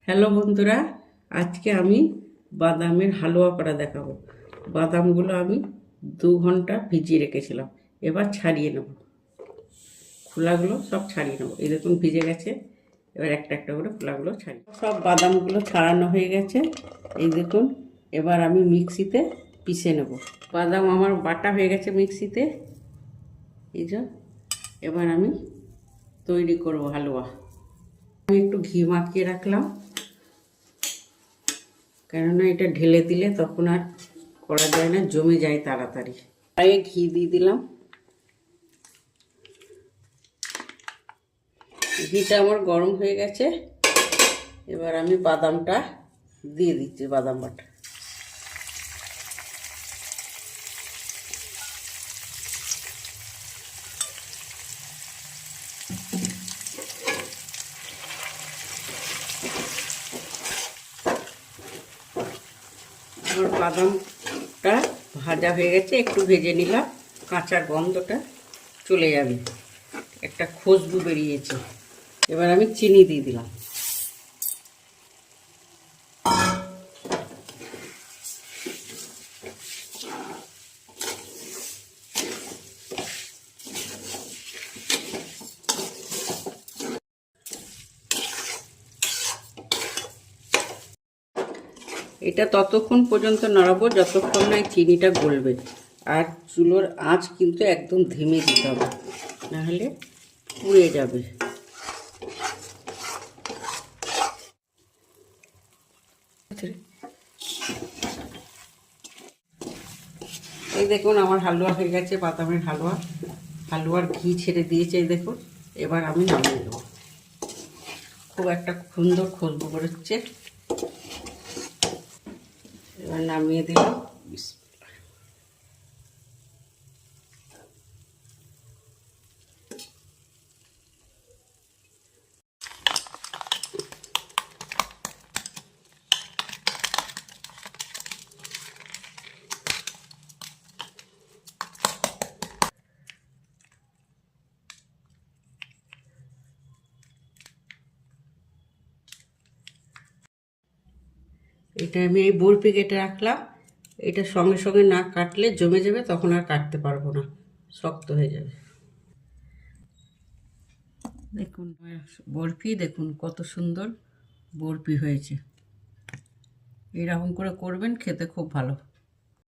Hello বন্ধুরা, আজকে আমি বাদামের হালুয়া করা দেখাবো। বাদামগুলো আমি 2 ঘন্টা ভিজিয়ে রেখেছিলাম। এবার ছাড়িয়ে নেব, খোলাগুলো সব ছাড়িয়ে নেব। এই দেখুন ভিজে গেছে। এবার একটা একটা করে খোলাগুলো ছাড়িয়ে, সব বাদামগুলো ছাড়ানো হয়ে গেছে। এই দেখুন, এবার আমি মিক্সিতে পিষে নেব। বাদাম আমার বাটা হয়ে গেছে মিক্সিতে। এই যে এবার আমি তৈরি করব হালুয়া। আমি একটু ঘি মাখিয়ে রাখলাম, কেননা এটা ঢেলে দিলে তখন আর করা যায় না, জমে যায় তাড়াতাড়ি। আগে ঘি দিয়ে দিলাম। ঘিটা আমার গরম হয়ে গেছে। এবার আমি বাদামটা দিয়ে দিচ্ছি, বাদাম বাটা। আমার বাদামটা ভাজা হয়ে গেছে, একটু ভেজে নিলাম, কাঁচা গন্ধটা চলে যাবে, একটা খুশবু বেরিয়েছে। এবার আমি চিনি দিয়ে দিলাম। এটা ততক্ষণ পর্যন্ত নাড়াবো যতক্ষণ না চিনিটা গলবে। আর চুলোর আঁচ কিন্তু একদম ধিমে দিতে হবে, নাহলে পুড়ে যাবে। এই দেখুন আমার হালুয়া হয়ে গেছে, বাদামের হালুয়া। হালুয়ার ঘি ছেড়ে দিয়েছে, এই দেখুন। এবার আমি নামিয়ে দেবো। খুব একটা সুন্দর খুশবু বেরোচ্ছে। এবার নামিয়ে দিলাম। এটা আমি এই বরফি কেটে রাখলাম। এটা সঙ্গে সঙ্গে না কাটলে জমে যাবে, তখন আর কাটতে পারবো না, শক্ত হয়ে যাবে। দেখুন বরফি, দেখুন কত সুন্দর বরফি হয়েছে। এরকম করে করবেন, খেতে খুব ভালো।